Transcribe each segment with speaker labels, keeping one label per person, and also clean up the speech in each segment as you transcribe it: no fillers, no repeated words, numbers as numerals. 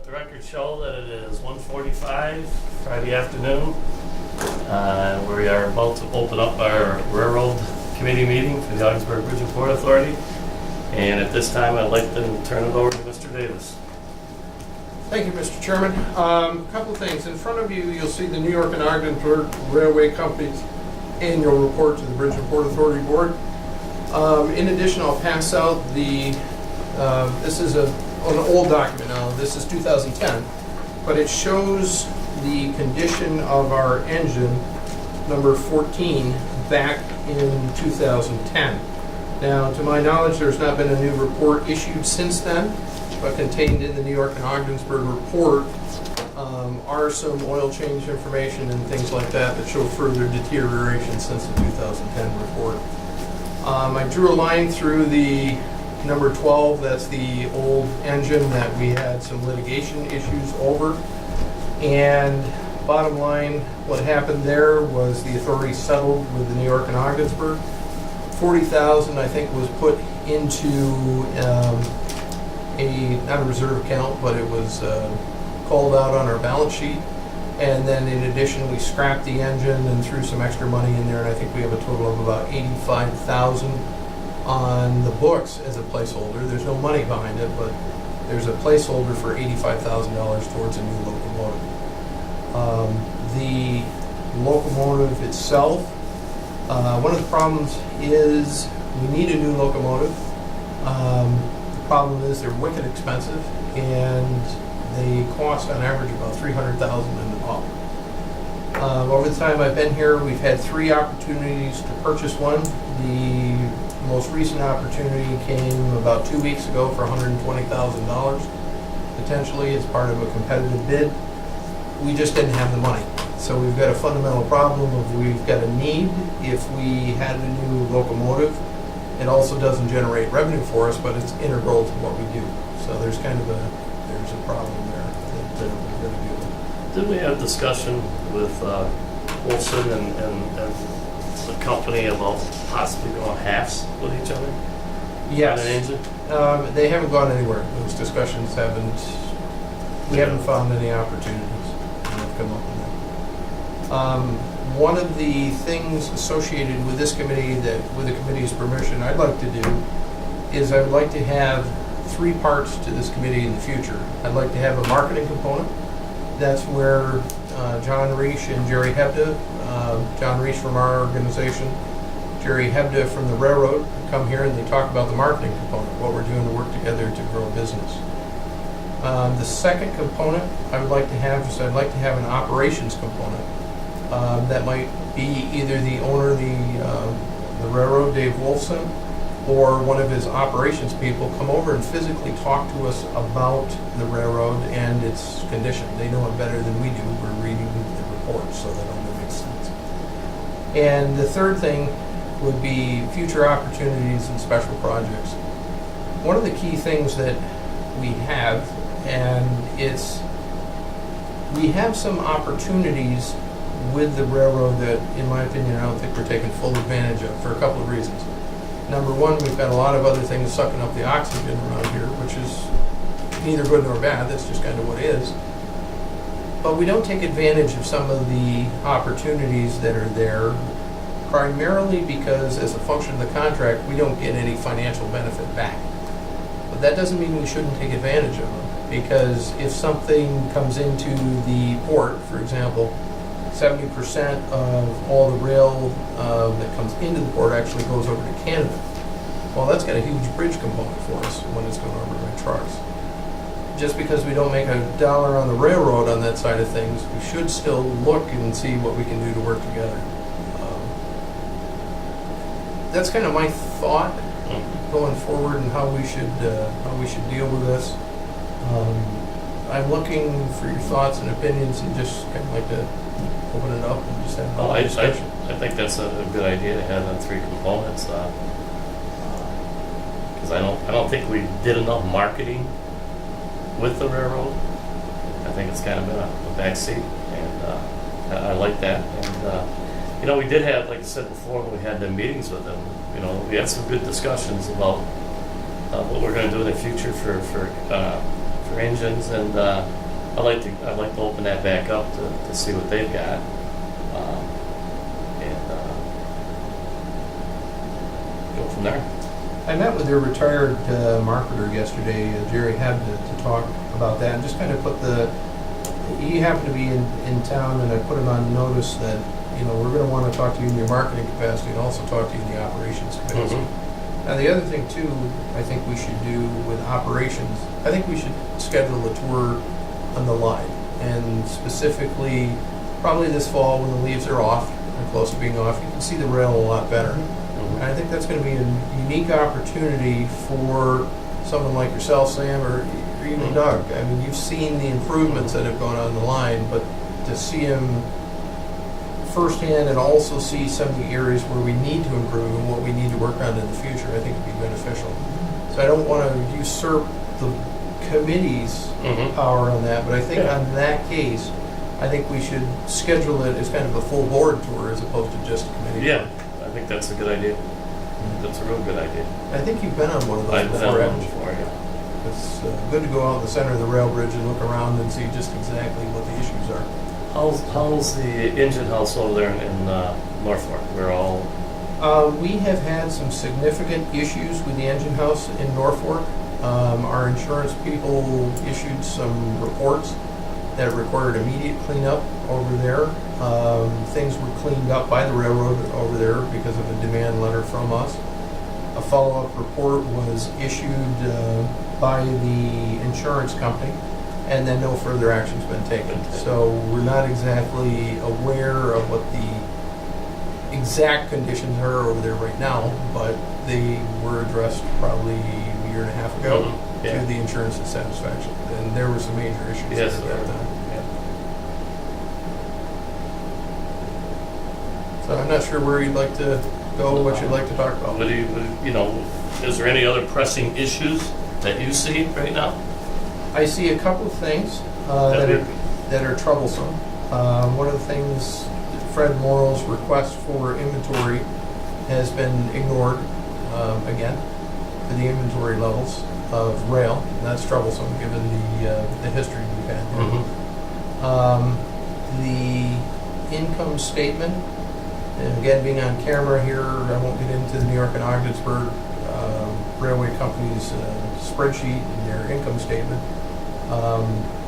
Speaker 1: the record show that it is 1:45 Friday afternoon. We are about to open up our railroad committee meeting for the Ogdensburg Bridge and Port Authority. And at this time, I'd like to turn it over to Mr. Davis.
Speaker 2: Thank you, Mr. Chairman. A couple of things. In front of you, you'll see the New York and Ogdensburg Railway Company's annual report to the Bridge and Port Authority Board. In addition, I'll pass out this is an old document now. This is 2010, but it shows the condition of our engine, number 14, back in 2010. Now, to my knowledge, there's not been a new report issued since then, but contained in the New York and Ogdensburg report are some oil change information and things like that that show further deterioration since the 2010 report. I drew a line through the number 12, that's the old engine that we had some litigation issues over. And bottom line, what happened there was the authority settled with the New York and Ogdensburg. $40,000, I think, was put into not a reserve account, but it was called out on our balance sheet. And then in addition, we scrapped the engine and threw some extra money in there, and I think we have a total of about $85,000 on the books as a placeholder. There's no money behind it, but there's a placeholder for $85,000 towards a new locomotive. The locomotive itself, one of the problems is we need a new locomotive. The problem is they're wicked expensive, and they cost on average about $300,000 and up. Over the time I've been here, we've had 3 opportunities to purchase one. The most recent opportunity came about 2 weeks ago for $120,000, potentially as part of a competitive bid. We just didn't have the money. So we've got a fundamental problem of we've got a need. If we had a new locomotive, it also doesn't generate revenue for us, but it's integral to what we do. So there's kind of a problem there that we're going to deal with.
Speaker 1: Did we have discussion with Wolfson and the company about possibly going halves with each other?
Speaker 2: Yes.
Speaker 1: On an engine?
Speaker 2: They haven't gone anywhere. Those discussions we haven't found any opportunities that have come up with that. One of the things associated with this committee that, with the committee's permission, I'd like to do is I would like to have 3 parts to this committee in the future. I'd like to have a marketing component. That's where John Reich and Jerry Hebda, John Reich from our organization, Jerry Hebda from the railroad, come here and they talk about the marketing component, what we're doing to work together to grow business. The second component I would like to have is I'd like to have an operations component. That might be either the owner of the railroad, Dave Wolfson, or one of his operations people come over and physically talk to us about the railroad and its condition. They know it better than we do. We're reading the reports, so that only makes sense. And the third thing would be future opportunities and special projects. One of the key things that we have, and we have some opportunities with the railroad that, in my opinion, I don't think we're taking full advantage of for a couple of reasons. Number one, we've got a lot of other things sucking up the oxygen around here, which is neither good nor bad. That's just kind of what it is. But we don't take advantage of some of the opportunities that are there, primarily because, as a function of the contract, we don't get any financial benefit back. But that doesn't mean we shouldn't take advantage of them, because if something comes into the port, for example, 70% of all the rail that comes into the port actually goes over to Canada. Well, that's got a huge bridge component for us when it's going over by trucks. Just because we don't make $1 on the railroad on that side of things, we should still look and see what we can do to work together. That's kind of my thought going forward and how we should deal with this. I'm looking for your thoughts and opinions, and just kind of like to open it up and just have a discussion.
Speaker 1: I think that's a good idea to have them 3 components, because I don't think we did enough marketing with the railroad. I think it's kind of been a backseat, and I like that. And we did have, like I said before, when we had the meetings with them, we had some good discussions about what we're going to do in the future for for engines, and I'd like to open that back up to see what they've got. And go from there.
Speaker 2: I met with their retired marketer yesterday, Jerry Hebda, to talk about that and just kind of put he happened to be in town, and I put him on notice that, we're going to want to talk to you in your marketing capacity and also talk to you in the operations capacity.
Speaker 1: Mm-hmm.
Speaker 2: Now, the other thing too, I think we should do with operations, I think we should schedule a tour on the line, and specifically probably this fall when the leaves are off and close to being off, you can see the rail a lot better. And I think that's going to be a unique opportunity for someone like yourself, Sam, or even Doug. I mean, you've seen the improvements that have gone on the line, but to see them firsthand and also see some of the areas where we need to improve and what we need to work on in the future, I think would be beneficial. So I don't want to usurp the committee's power on that, but I think on that case, I think we should schedule it as kind of a full board tour as opposed to just a committee.
Speaker 1: Yeah, I think that's a good idea. That's a real good idea.
Speaker 2: I think you've been on one of those
Speaker 1: I've been
Speaker 2: before,
Speaker 1: on one
Speaker 2: haven't you?
Speaker 1: before, yeah.
Speaker 2: It's good to go out in the center of the rail bridge and look around and see just exactly what the issues are.
Speaker 1: How's the engine house over there in Norfolk? We're all...
Speaker 2: We have had some significant issues with the engine house in Norfolk. Our insurance people issued some reports that required immediate cleanup over there. Things were cleaned up by the railroad over there because of a demand letter from us. A follow-up report was issued by the insurance company, and then no further action's been taken. So we're not exactly aware of what the exact conditions are over there right now, but they were addressed probably a year and a half ago to the insurance's satisfaction. And there were some major issues
Speaker 1: Yes,
Speaker 2: at that time.
Speaker 1: yeah.
Speaker 2: So I'm not sure where you'd like to go, what you'd like to talk about.
Speaker 1: What do is there any other pressing issues that you see right now?
Speaker 2: I see a couple of things that are troublesome. One of the things, Fred Morrill's request for inventory has been ignored again for the inventory levels of rail. And that's troublesome given the history we've had there. The income statement, and again, being on camera here, I won't get into the New York and Ogdensburg railway company's spreadsheet and their income statement.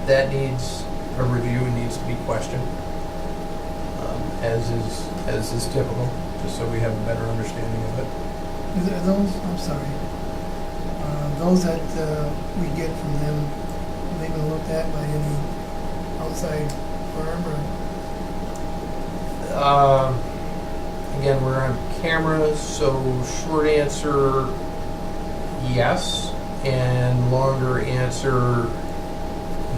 Speaker 2: That needs a review and needs to be questioned, as is typical, just so we have a better understanding of it.
Speaker 3: Are those, I'm sorry, those that we get from them, they've been looked at by any outside firm or?
Speaker 2: Again, we're on camera, so short answer, yes, and longer answer,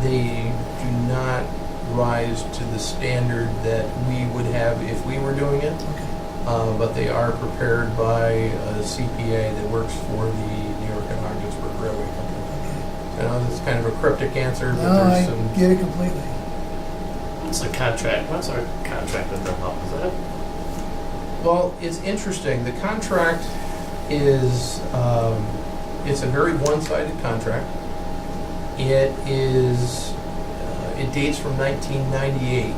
Speaker 2: they do not rise to the standard that we would have if we were doing it.
Speaker 3: Okay.
Speaker 2: But they are prepared by a CPA that works for the New York and Ogdensburg Railway Company.
Speaker 3: Okay.
Speaker 2: I know that's kind of a cryptic answer, but
Speaker 3: No,
Speaker 2: there's
Speaker 3: I
Speaker 2: some...
Speaker 3: get it completely.
Speaker 1: What's our contract with them up? Is that?
Speaker 2: Well, it's interesting. The contract is, it's a very one-sided contract. It dates from 1998.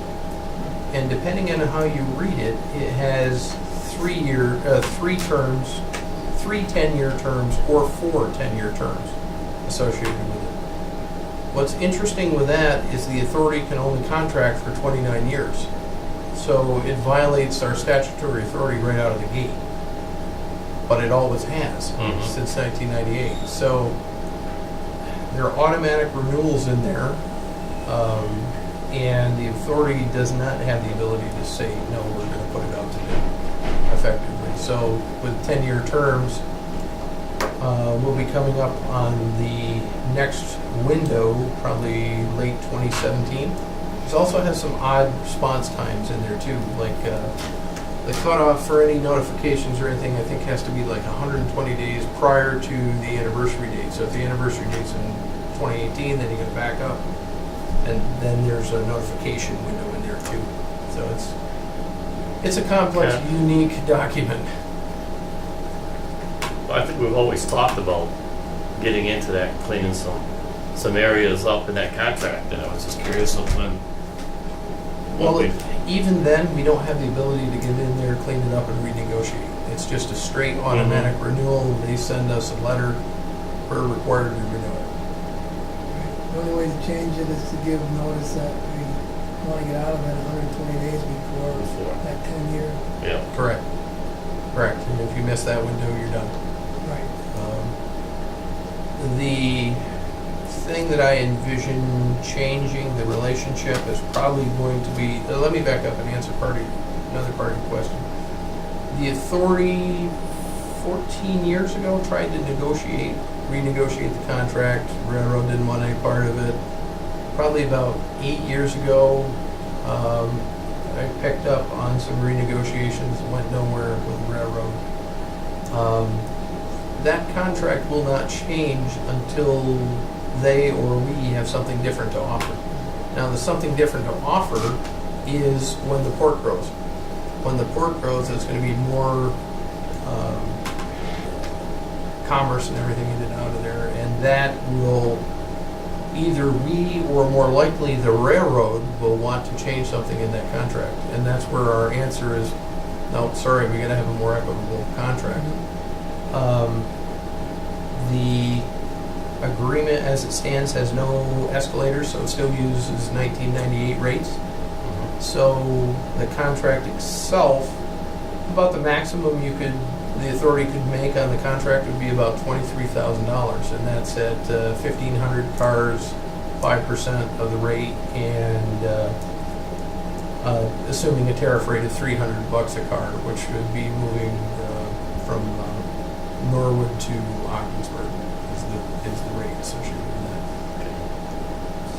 Speaker 2: And depending on how you read it, it has 3 terms, 3 10-year terms, or 4 10-year terms associated with it. What's interesting with that is the authority can only contract for 29 years. So it violates our statutory authority right out of the gate. But it always has since 1998. So there are automatic renewals in there. And the authority does not have the ability to say, no, we're going to put it out to bid effectively. So with 10-year terms, we'll be coming up on the next window, probably late 2017. It also has some odd response times in there too, like the cutoff for any notifications or anything, I think has to be like 120 days prior to the anniversary date. So if the anniversary date's in 2018, then you got to back up. And then there's a notification window in there too. So it's a complex, unique document.
Speaker 1: Well, I think we've always talked about getting into that, cleaning some some areas up in that contract, and I was just curious of when.
Speaker 2: Well, even then, we don't have the ability to get in there, clean it up, and renegotiate. It's just a straight automatic renewal. They send us a letter, we're required to renew it.
Speaker 3: The only way to change it is to give notice that we want to get out of it 120 days before that 10-year.
Speaker 1: Yeah.
Speaker 2: Correct. And if you miss that window, you're done.
Speaker 3: Right.
Speaker 2: The thing that I envision changing the relationship is probably going to be, let me back up and answer another part of the question. The authority 14 years ago tried to renegotiate the contract. Railroad didn't want any part of it. Probably about 8 years ago, I picked up on some renegotiations that went nowhere with the railroad. That contract will not change until they or we have something different to offer. Now, the something different to offer is when the port grows. When the port grows, it's going to be more commerce and everything in and out of there, and that will either we or more likely the railroad will want to change something in that contract, and that's where our answer is, no, sorry, we got to have a more equitable contract. The agreement as it stands has no escalators, so it still uses 1998 rates. So the contract itself, about the maximum the authority could make on the contract would be about $23,000, and that's at 1,500 cars, 5% of the rate, and assuming a tariff rate of $300 a car, which would be moving from Norwood to Ogdensburg is the rate associated with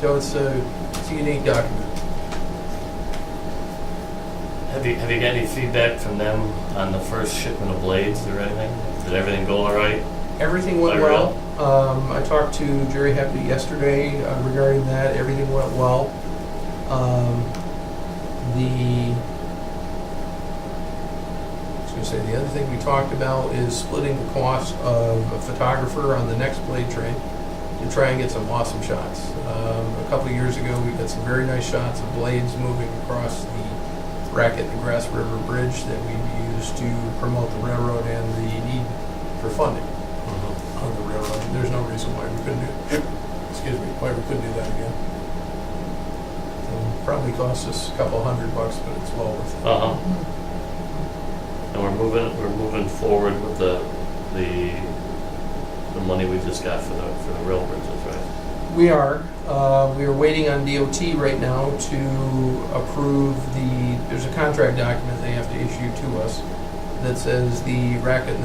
Speaker 2: that. So it's a unique document.
Speaker 1: Have you got any feedback from them on the first shipment of blades or anything? Did everything go all right?
Speaker 2: Everything went well. I talked to Jerry Hepley yesterday regarding that. Everything went well. The other thing we talked about is splitting the cost of a photographer on the next blade train to try and get some awesome shots. A couple of years ago, we got some very nice shots of blades moving across the Racket and Grass River Bridge that we've used to promote the railroad and the need for funding on the railroad. There's no reason why we couldn't do that again. It'll probably cost us a couple $100, but it's well worth it.
Speaker 1: And we're moving forward with the money we just got for the rail bridges, right?
Speaker 2: We are. We are waiting on DOT right now to approve there's a contract document they have to issue to us that says the Racket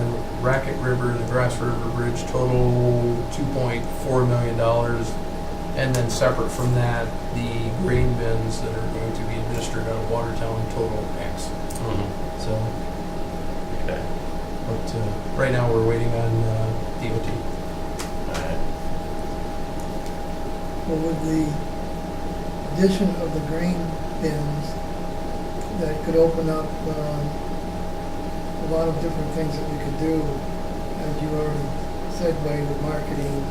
Speaker 2: River and the Grass River Bridge total $2.4 million, and then separate from that, the grain bins that are going to be administered out of Watertown total X. So,
Speaker 1: okay.
Speaker 2: But right now we're waiting on DOT.
Speaker 1: All right.
Speaker 3: Well, with the addition of the grain bins, that could open up a lot of different things that we could do, as you already said, with marketing,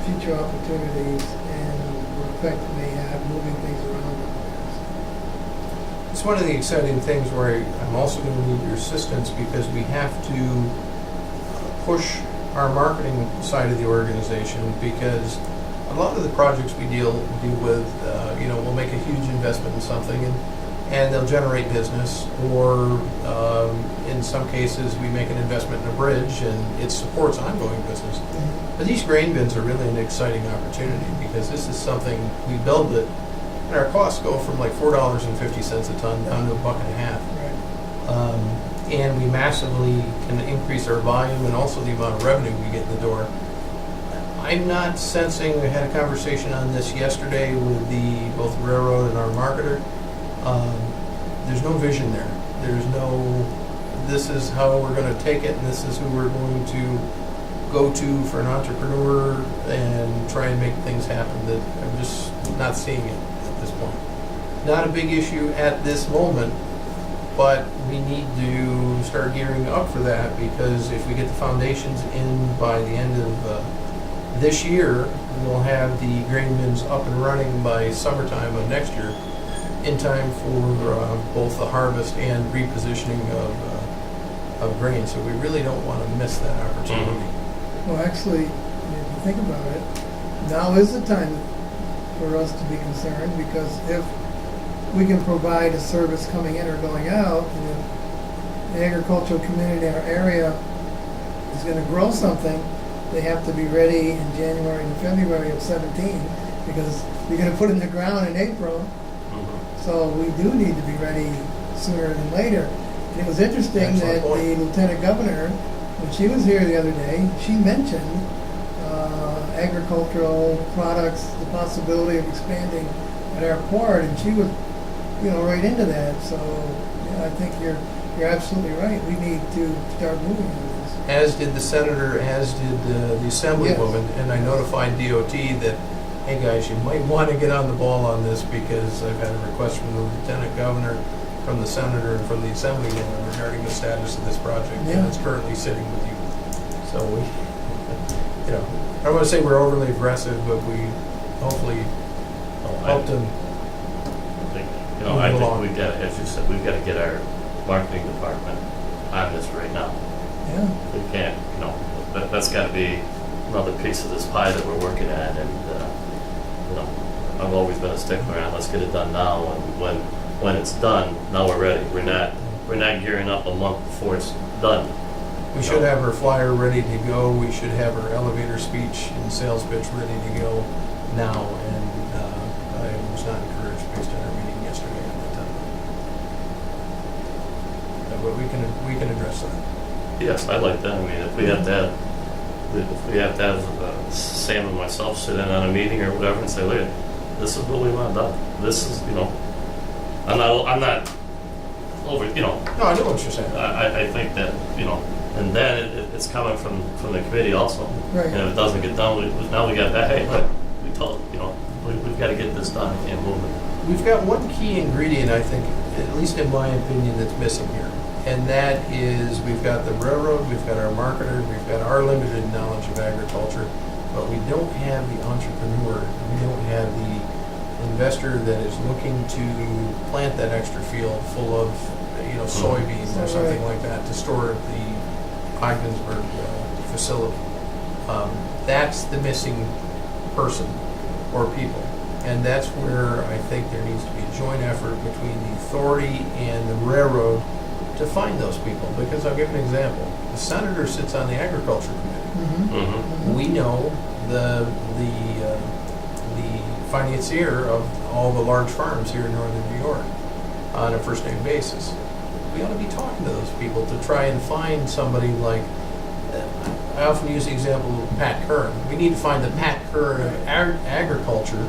Speaker 3: future opportunities, and what effect it may have moving things around.
Speaker 2: It's one of the exciting things where I'm also going to need your assistance, because we have to push our marketing side of the organization, because a lot of the projects we deal with, we'll make a huge investment in something and they'll generate business, or in some cases we make an investment in a bridge and it supports ongoing business. But these grain bins are really an exciting opportunity, because this is something, we build it and our costs go from like $4.50 a ton down to $1.50.
Speaker 3: Right.
Speaker 2: And we massively can increase our volume and also the amount of revenue we get in the door. I'm not sensing, we had a conversation on this yesterday with both the railroad and our marketer. There's no vision there. There's no, this is how we're going to take it and this is who we're going to go to for an entrepreneur and try and make things happen. That I'm just not seeing it at this point. Not a big issue at this moment, but we need to start gearing up for that, because if we get the foundations in by the end of This year, we'll have the grain bins up and running by summertime of next year, in time for both the harvest and repositioning of grain. So we really don't want to miss that opportunity.
Speaker 3: Well, actually, if you think about it, now is the time for us to be concerned, because if we can provide a service coming in or going out, and if the agricultural community in our area is going to grow something, they have to be ready in January and February of 17, because you're going to put it in the ground in April. So we do need to be ready sooner than later. And it was interesting
Speaker 2: Excellent
Speaker 3: that
Speaker 2: point.
Speaker 3: the Lieutenant Governor, when she was here the other day, she mentioned agricultural products, the possibility of expanding at our port, and she was, right into that. So yeah, I think you're absolutely right. We need to start moving on this.
Speaker 2: As did the senator, as did the assemblywoman, and I notified DOT that, hey guys, you might want to get on the ball on this, because I've had a request from the lieutenant governor, from the senator, and from the assemblywoman regarding the status of this project,
Speaker 3: Yeah.
Speaker 2: and it's currently sitting with you. So we, I don't want to say we're overly aggressive, but we hopefully help them.
Speaker 1: I think we've got, as you said, we've got to get our marketing department on this right now.
Speaker 3: Yeah.
Speaker 1: We can't, that's got to be another piece of this pie that we're working at, and I've always been a stickler on let's get it done now, and when it's done, now we're ready. We're not gearing up a month before it's done.
Speaker 2: We should have her flyer ready to go. We should have her elevator speech and sales pitch ready to go now, and I was not encouraged based on our meeting yesterday at that time. But we can address that.
Speaker 1: Yes, I like that. I mean, if we have to have Sam and myself sit in on a meeting or whatever and say, look, this is what we want done. This is, I'm not over,
Speaker 2: No, I know what you're saying.
Speaker 1: I think that, and then it's coming from the committee also.
Speaker 3: Right.
Speaker 1: And if it doesn't get done, now we got that, hey, look, we told, we've got to get this done and move it.
Speaker 2: We've got one key ingredient, I think, at least in my opinion, that's missing here. And that is, we've got the railroad, we've got our marketer, we've got our limited knowledge of agriculture, but we don't have the entrepreneur. We don't have the investor that is looking to plant that extra field full of, soybeans or something like that to store at the Ogdensburg facility. That's the missing person or people. And that's where I think there needs to be a joint effort between the authority and the railroad to find those people. Because I'll give an example. The senator sits on the agriculture committee.
Speaker 3: Mm-hmm.
Speaker 1: Mm-hmm.
Speaker 2: We know the financier of all the large farms here in northern New York on a first name basis. We ought to be talking to those people to try and find somebody like, I often use the example of Pat Kern. We need to find the Pat Kern of agriculture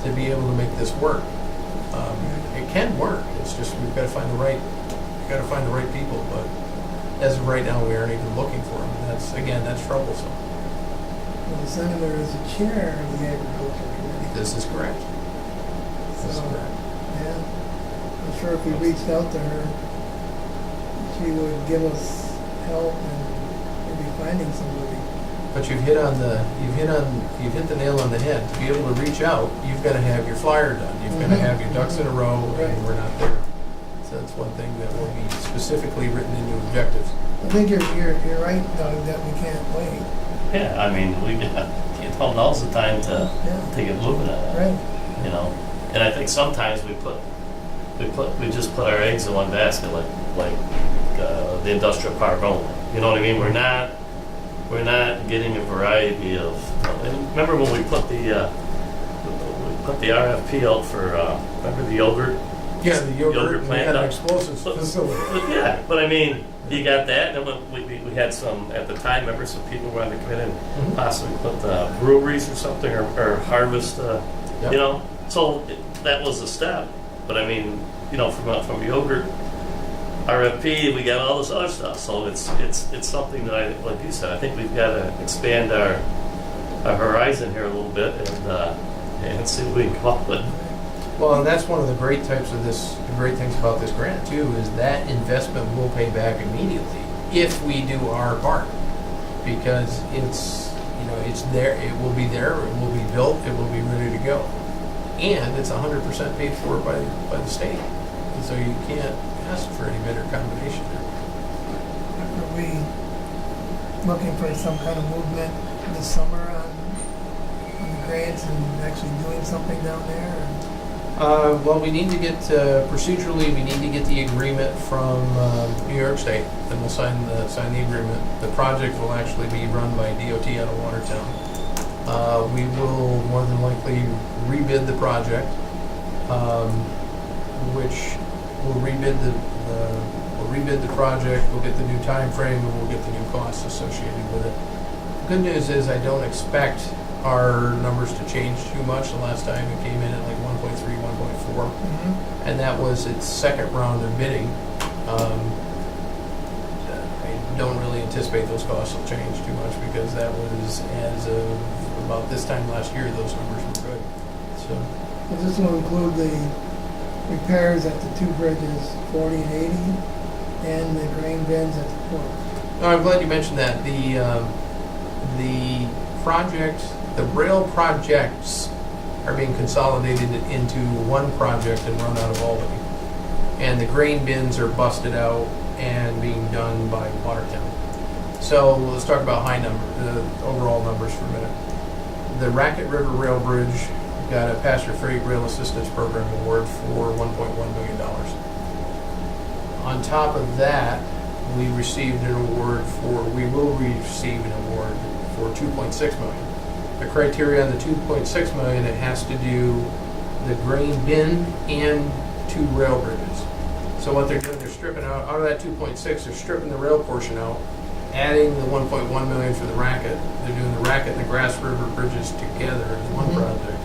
Speaker 2: to be able to make this work. It can work. It's just we've got to find the right people. But as of right now, we aren't even looking for them. That's troublesome.
Speaker 3: Well, the senator is the chair of the agriculture committee.
Speaker 2: This is correct. This is
Speaker 3: So,
Speaker 2: correct.
Speaker 3: yeah, I'm sure if we reached out to her, she would give us help and maybe finding somebody.
Speaker 2: But you've hit the nail on the head. To be able to reach out, you've got to have your flyer done. You've got to have your ducks in a row,
Speaker 3: Right.
Speaker 2: and we're not there. So that's one thing that will be specifically written into objectives.
Speaker 3: I think you're right, Doug, that we can't wait.
Speaker 1: Yeah, I mean, now's the time to get moving on it.
Speaker 3: Right.
Speaker 1: And I think sometimes we just put our eggs in one basket, like the industrial park only. You know what I mean? We're not getting a variety of. Remember when we put the RFP out for remember the yogurt?
Speaker 2: Yeah, the yogurt and we
Speaker 1: plant
Speaker 2: had an
Speaker 1: up.
Speaker 2: explosives facility.
Speaker 1: Yeah, but I mean, you got that, and then we had some at the time. Remember, some people were on the committee and possibly put breweries or something or harvest.
Speaker 2: Yep.
Speaker 1: So that was a step. But I mean, from yogurt RFP, we got all this other stuff. So it's something that like you said, I think we've got to expand our horizon here a little bit and see what we can come up with.
Speaker 2: Well, and that's one of the great things about this grant too, is that investment will pay back immediately if we do our part, because it's it's there, it will be built, it will be ready to go. And it's 100% paid for by the state. And so you can't ask for any better combination there.
Speaker 3: Are we looking for some kind of movement this summer on the grants and actually doing something down there?
Speaker 2: Well, we need to get, procedurally, we need to get the agreement from New York State. Then we'll sign the agreement. The project will actually be run by DOT out of Watertown. We will more than likely rebid the project, which will rebid the project. We'll get the new time frame, and we'll get the new costs associated with it. Good news is I don't expect our numbers to change too much. The last time it came in at like 1.3, 1.4, and that was its second round of bidding. I don't really anticipate those costs will change too much because that was as of about this time last year, those numbers were good. So
Speaker 3: This will include the repairs at the two bridges, 40 and 80, and the grain bins at the port.
Speaker 2: no, I'm glad you mentioned that. The project, the rail projects are being consolidated into one project and run out of Albany. And the grain bins are busted out and being done by Watertown. So let's talk about the overall numbers for a minute. The Racket River Rail Bridge got a passenger freight rail assistance program award for $1.1 million. On top of that, we will receive an award for $2.6 million. The criteria on the $2.6 million, it has to do the grain bin and 2 rail bridges. So what they're doing, they're stripping out of that 2.6, they're stripping the rail portion out, adding the 1.1 million for the Racket. They're doing the Racket and the Grass River bridges together as one project.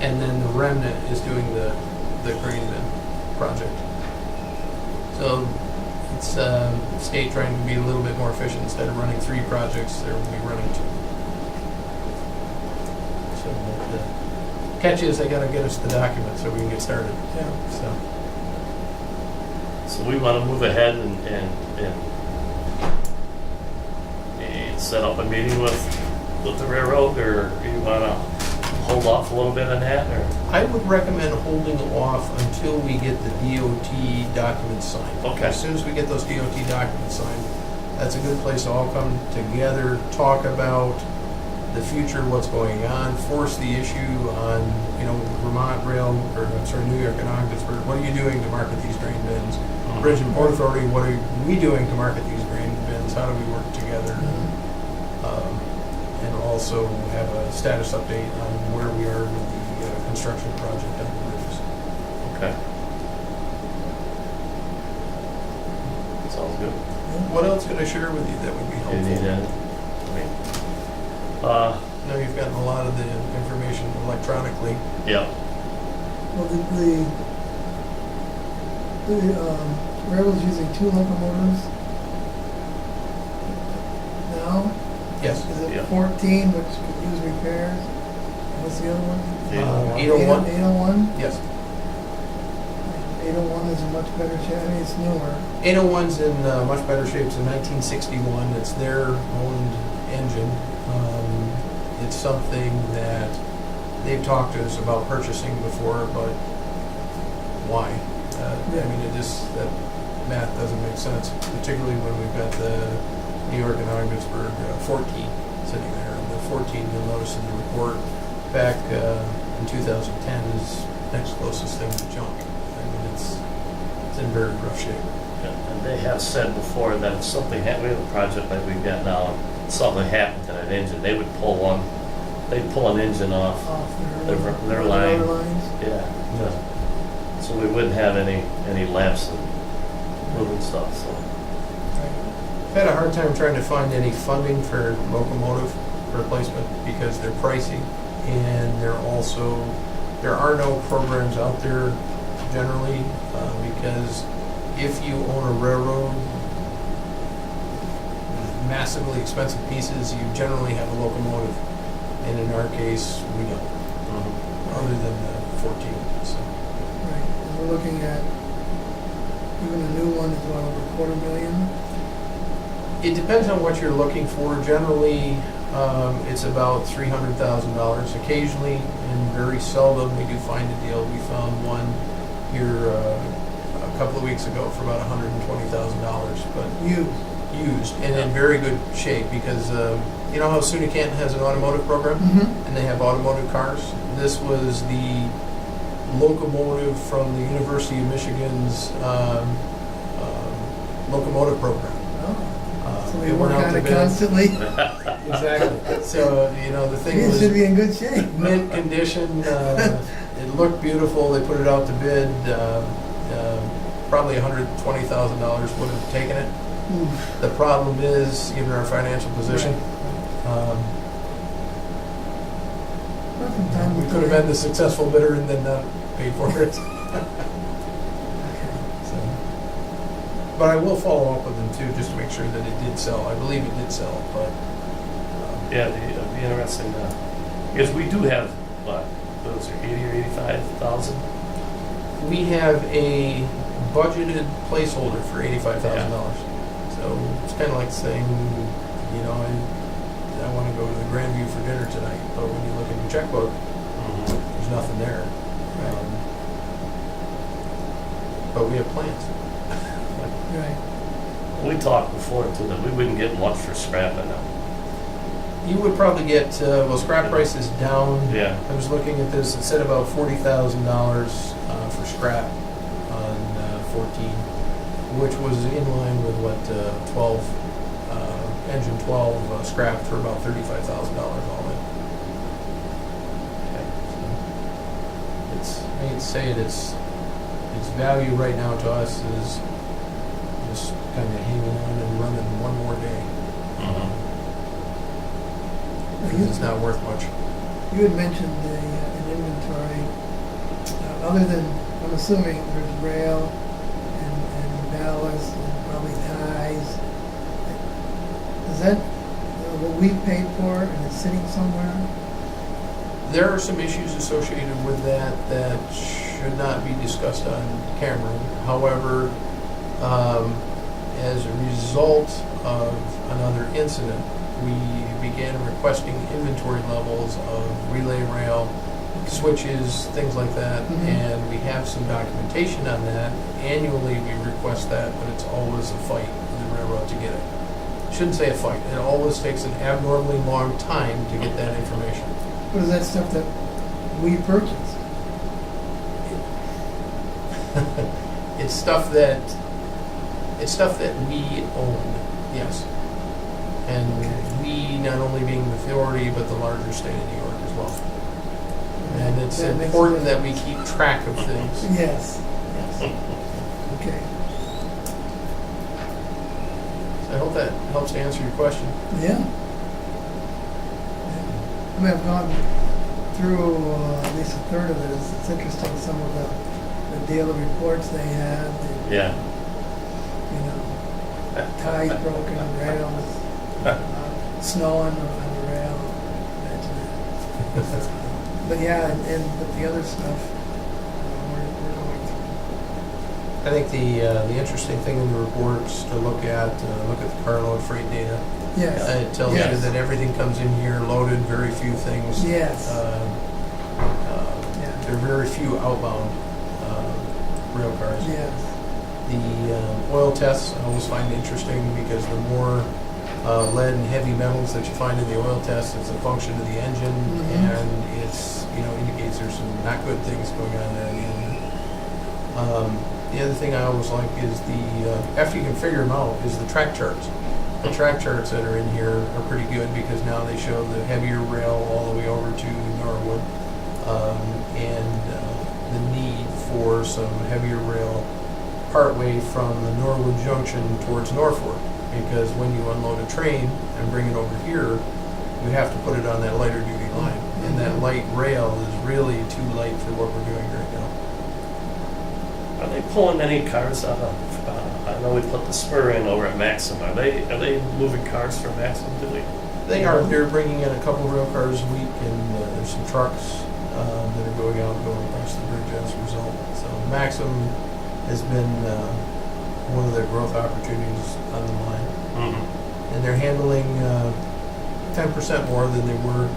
Speaker 2: And then the remnant is doing the grain bin project. So it's state trying to be a little bit more efficient. Instead of running 3 projects, they'll be running 2. So the catch is they got to get us the document so we can get started.
Speaker 3: Yeah.
Speaker 1: So we want to move ahead and set up a meeting with the railroad, or you want to hold off a little bit on that, or?
Speaker 2: I would recommend holding off until we get the DOT documents signed.
Speaker 1: Okay.
Speaker 2: As soon as we get those DOT documents signed, that's a good place to all come together, talk about the future, what's going on, force the issue on, Vermont Rail, New York and Ogdensburg. What are you doing to market these grain bins? Bridge and Port Authority, what are we doing to market these grain bins? How do we work together? And also have a status update on where we are with the construction project on the bridges.
Speaker 1: Okay. Sounds good.
Speaker 2: What else could I share with you that would be
Speaker 1: You
Speaker 2: helpful?
Speaker 1: need any?
Speaker 2: I know you've gotten a lot of the information electronically.
Speaker 1: Yeah.
Speaker 3: Well, the railroad's using 2 locomotives now.
Speaker 2: Yes.
Speaker 3: Is it
Speaker 1: Yeah.
Speaker 3: 14, which could use repairs? What's the other one?
Speaker 2: 801?
Speaker 3: 801?
Speaker 2: Yes.
Speaker 3: 801 is in much better shape. I mean, it's newer.
Speaker 2: 801's in much better shape. It's a 1961. It's their owned engine. It's something that they've talked to us about purchasing before, but why? I mean, that math doesn't make sense, particularly when we've got the New York and Ogdensburg 14 sitting there. And the 14, you'll notice in the report back in 2010 is next closest thing to junk. I mean, it's in very rough shape.
Speaker 1: And they have said before that if something happened, we have a project like we've got now, and something happened to that engine, they'd pull an engine off
Speaker 3: Off
Speaker 1: their line.
Speaker 3: lines.
Speaker 1: Yeah. So we wouldn't have any lapse in moving stuff, so.
Speaker 2: I've had a hard time trying to find any funding for locomotive replacement because they're pricey, and there are no programs out there generally because if you own a railroad, massively expensive pieces, you generally have a locomotive, and in our case, we don't, other than the 14. So.
Speaker 3: Right. And we're looking at, even a new one is over $250,000.
Speaker 2: It depends on what you're looking for. Generally, it's about $300,000. Occasionally, and very seldom, we do find a deal. We found one here a couple of weeks ago for about $120,000, but used and in very good shape because you know how SUNY Canton has an automotive program and they have automotive cars? This was the locomotive from the University of Michigan's locomotive program.
Speaker 3: So we
Speaker 2: it
Speaker 3: work
Speaker 2: went out
Speaker 3: on
Speaker 2: to
Speaker 3: it
Speaker 2: bid.
Speaker 3: constantly.
Speaker 2: Exactly. So, you know, the thing
Speaker 3: It
Speaker 2: was
Speaker 3: should be in good shape.
Speaker 2: mint condition. It looked beautiful. They put it out to bid. Probably $120,000 would have taken it.
Speaker 3: Oof.
Speaker 2: The problem is, given our financial position,
Speaker 3: Well, from time to
Speaker 2: we could have
Speaker 3: time.
Speaker 2: been the successful bidder and then not paid for it.
Speaker 3: Okay.
Speaker 2: So, but I will follow up with them too, just to make sure that it did sell. I believe it did sell, but
Speaker 1: Yeah, it'd be interesting, because we do have, what, those are 80 or 85,000?
Speaker 2: we have a budgeted placeholder for $85,000. So it's kind of like saying, you know, I want to go to the Grandview for dinner tonight, but when you look in your checkbook, there's nothing there. But we have plans.
Speaker 3: Right.
Speaker 1: We talked before too, that we wouldn't get much for scrapping now.
Speaker 2: You would probably get, well, scrap price is down.
Speaker 1: Yeah.
Speaker 2: I was looking at this, it said about $40,000 for scrap on 14, which was in line with what engine 12 scrapped for about $35,000 all in.
Speaker 1: Okay.
Speaker 2: It's, I hate to say it, its value right now to us is just kind of hanging on and running one more day. Because it's not worth much.
Speaker 3: You had mentioned an inventory. Other than, I'm assuming there's rail and ballast and probably ties. Is that what we paid for and it's sitting somewhere?
Speaker 2: There are some issues associated with that that should not be discussed on camera. However, as a result of another incident, we began requesting inventory levels of relay rail, switches, things like that, and we have some documentation on that. Annually, we request that, but it's always a fight with the railroad to get it. Shouldn't say a fight. It always takes an abnormally long time to get that information.
Speaker 3: What is that stuff that we purchased?
Speaker 2: It's stuff that we own, yes. And we, not only being the authority, but the larger state of New York as well. And it's
Speaker 3: That makes
Speaker 2: important
Speaker 3: a
Speaker 2: that we keep track of things.
Speaker 3: Yes. Okay.
Speaker 2: So I hope that helps to answer your question.
Speaker 3: Yeah. I mean, I've gone through at least a third of it. It's interesting, some of the daily reports they have.
Speaker 1: Yeah.
Speaker 3: You know, ties broken, rails, snow on the rail. Imagine that. But yeah, and but the other stuff we're going through.
Speaker 2: I think the interesting thing in the reports to look at the carload freight data.
Speaker 3: Yes.
Speaker 2: It tells
Speaker 1: Yes.
Speaker 2: you that everything comes in here loaded, very few things.
Speaker 3: Yes.
Speaker 2: There are very few outbound rail cars.
Speaker 3: Yes.
Speaker 2: The oil tests I always find interesting because the more lead and heavy metals that you find in the oil test, it's a function of the engine, and it's indicates there's some not good things going on in the engine. The other thing I always like is after you can figure them out, is the track charts. The track charts that are in here are pretty good because now they show the heavier rail all the way over to Norwood, and the need for some heavier rail partway from the Norwood Junction towards Norfolk. Because when you unload a train and bring it over here, you have to put it on that lighter duty line. And that light rail is really too light for what we're doing right now.
Speaker 1: Are they pulling any cars out of, I know we put the spur in over at Maxim. Are they moving cars from Maxim, do we?
Speaker 2: They're bringing in a couple of rail cars a week, and there's some trucks that are going out and going across the bridge as a result. So Maxim has been one of their growth opportunities on the line. And they're handling 10% more than they were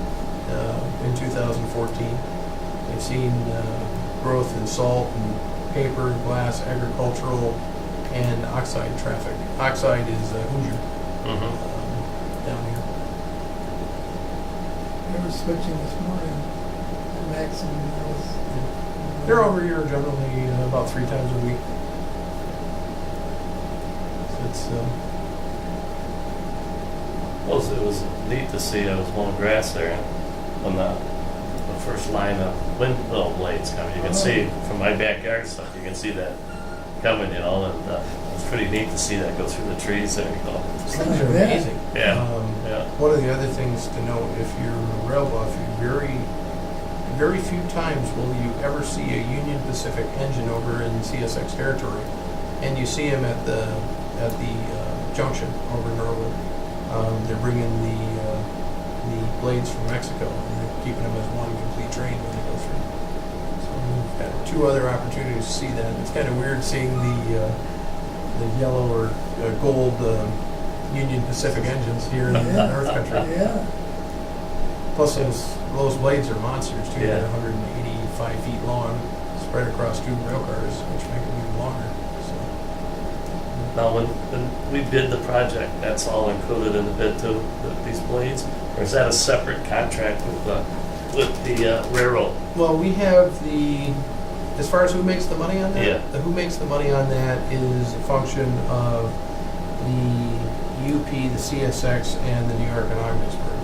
Speaker 2: in 2014. They've seen growth in salt and paper, glass, agricultural, and oxide traffic. Oxide is Hoosier down here.
Speaker 3: They were switching this morning, maximum miles.
Speaker 2: They're over here generally about 3 times a week. So it's
Speaker 1: Well, it was neat to see. I was mowing grass there when the first line of windmill blades coming. You can see from my backyard stuff. You can see that coming, and it's pretty neat to see that go through the trees there.
Speaker 2: these things are amazing.
Speaker 1: Yeah. Yeah.
Speaker 2: One of the other things to note, if you're a rail buff, very few times will you ever see a Union Pacific engine over in CSX territory, and you see them at the junction over in Norwood. They're bringing the blades from Mexico, and they're keeping them as one complete train when they go through. So we've had 2 other opportunities to see that. It's kind of weird seeing the yellow or gold Union Pacific engines here in the North Country.
Speaker 3: Yeah.
Speaker 2: Plus those blades are monsters too.
Speaker 1: Yeah.
Speaker 2: They're 185 feet long, spread across 2 rail cars, which make them even longer. So,
Speaker 1: Now, when we bid the project, that's all included in the bid too, these blades? Or is that a separate contract with the railroad?
Speaker 2: well, we have as far as who makes the money on that,
Speaker 1: Yeah.
Speaker 2: the who makes the money on that is a function of the UP, the CSX, and the New York and Ogdensburg.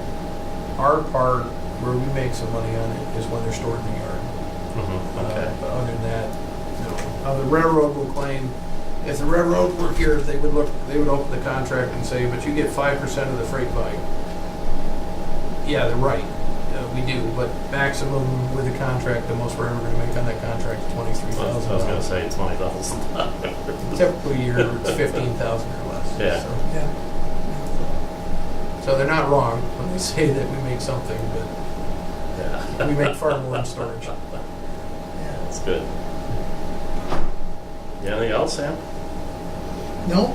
Speaker 2: Our part, where we make some money on it, is when they're stored in the yard.
Speaker 1: Okay.
Speaker 2: But other than that, no. The railroad will claim, if the railroad were here, they would open the contract and say, but you get 5% of the freight volume. Yeah, they're right. We do, but maximum with the contract, the most we're ever going to make on that contract is $23,000.
Speaker 1: I was going to say $20,000.
Speaker 2: Typical year, it's 15,000 or less.
Speaker 1: Yeah.
Speaker 3: Yeah.
Speaker 2: So they're not wrong when they say that we make something, but
Speaker 1: Yeah.
Speaker 2: we make far more in storage.
Speaker 3: Yeah.
Speaker 1: That's good. Anything else, Sam?
Speaker 3: No,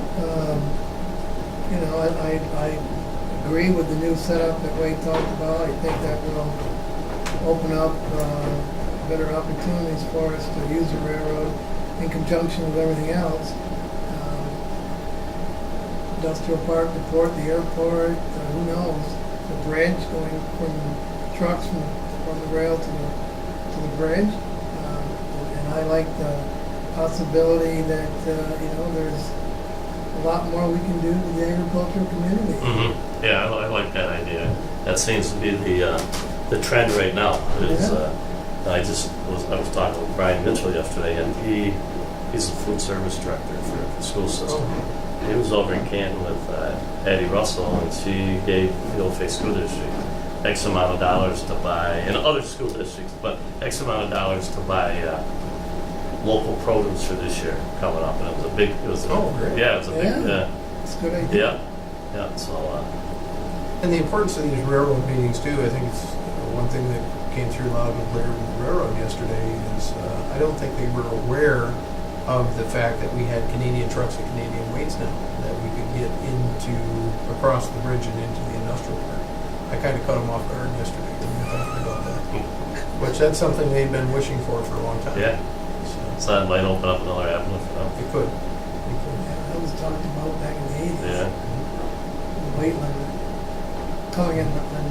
Speaker 3: I agree with the new setup that Wade talked about. I think that will open up better opportunities for us to use the railroad in conjunction with everything else. Industrial park, the port, the airport, who knows? The bridge, going from trucks from the rail to the bridge. And I like the possibility that, there's a lot more we can do with the agricultural community.
Speaker 1: Yeah, I like that idea. That seems to be the trend right now. I was talking with Brian Mitchell yesterday, and he's the food service director for the school system. He was over in Canton with Addie Russell, and she gave the Old Faith School District X amount of dollars to buy, and other school districts, but X amount of dollars to buy local produce for this year coming up. And it was a big,
Speaker 2: Great.
Speaker 1: yeah, it was a big,
Speaker 3: It's a good idea.
Speaker 1: yeah, so,
Speaker 2: And the importance of these railroad meetings too, I think it's one thing that came through loud and clear with the railroad yesterday is I don't think they were aware of the fact that we had Canadian trucks and Canadian weights now, that we could get across the bridge and into the industrial park. I kind of caught them off guard yesterday when we were talking about that, which that's something they've been wishing for a long time.
Speaker 1: yeah. So that might open up another avenue for them.
Speaker 2: It could.
Speaker 3: Yeah, that was talked about back in the 80s.
Speaker 1: Yeah.
Speaker 3: The weight limit coming in on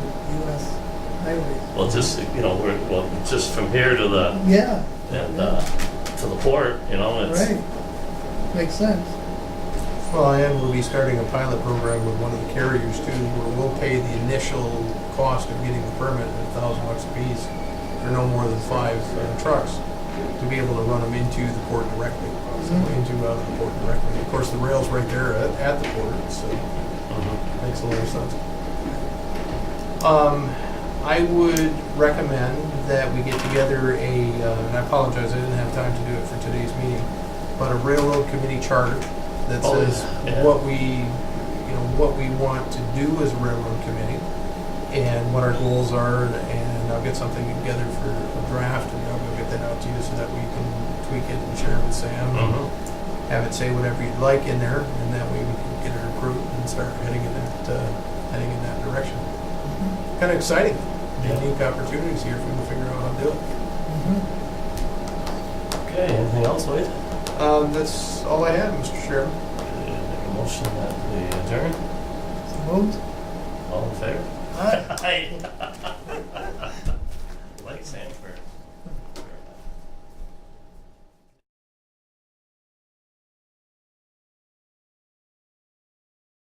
Speaker 3: U.S. highways.
Speaker 1: Well, just, just from here to the,
Speaker 3: Yeah.
Speaker 1: to the port, it's.
Speaker 3: Right. Makes sense.
Speaker 2: Well, and we'll be starting a pilot program with one of the carriers too, where we'll pay the initial cost of getting the permit at $1,000 a piece for no more than 5 trucks to be able to run them into the port directly. So out of the port directly. Of course, the rail's right there at the port, so makes a lot of sense. I would recommend that we get together and I apologize, I didn't have time to do it for today's meeting, but a railroad committee charter that says what we want to do as a railroad committee and what our goals are, and I'll get something together for a draft, and I'll go get that out to you so that we can tweak it and share it with Sam. Have it say whatever you'd like in there, and that way we can get it approved and start heading in that direction. kind of exciting.
Speaker 1: Yeah.
Speaker 2: Unique opportunities here if we can figure out how to do it.
Speaker 3: Mhm.
Speaker 1: Okay, anything else, Wade?
Speaker 2: That's all I have, Mr. Chairman.
Speaker 1: Make a motion that we adjourn.
Speaker 3: So moved?
Speaker 1: All in favor?
Speaker 3: Aye.
Speaker 1: Aye. Like Sanford.